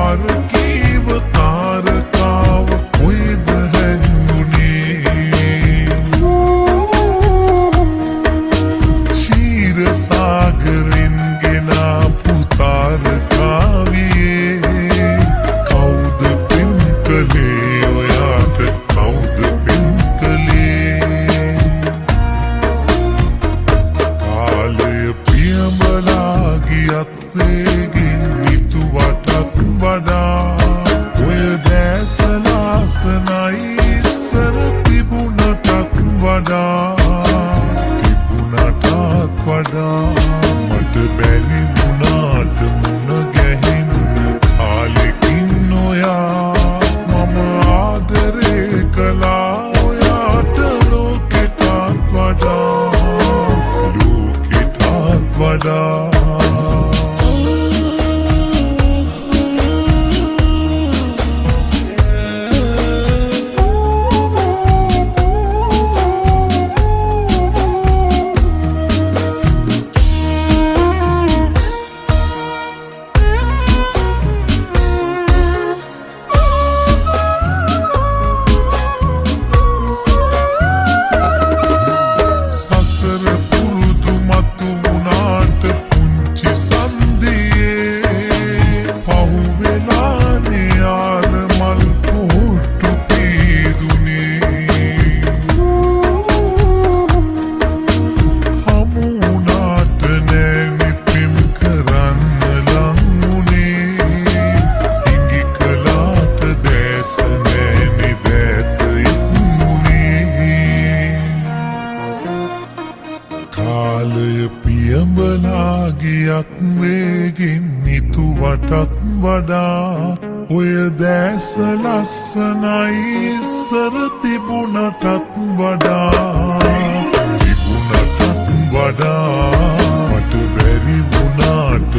තාරකීව තාරකාව කොයිද හැංගුනේ ශීර සාගරින් ගෙනාපු තාරකාවියේ කවුද පින් කළේ ඔයාට කවුද පින් කළේ කාලය පියඹලා ගියත් වේගින් නිතුවටත් වඩා ඔය දැස ලාසනයි ඉස්සර තිබුණටත් වඩා මට බැරි වුණාට මුණ ගැහෙන්න කාලෙකින් ඔයා මම ආදරේ කළා ඔයාට ලෝකෙටත් වඩා කාලය පියඹලා ගියත් වේගින් නිතුවටත් වඩා ඔය දැස ලස්සනයි ඉස්සර තිබුණටත් වඩා මට බැරි වුණාට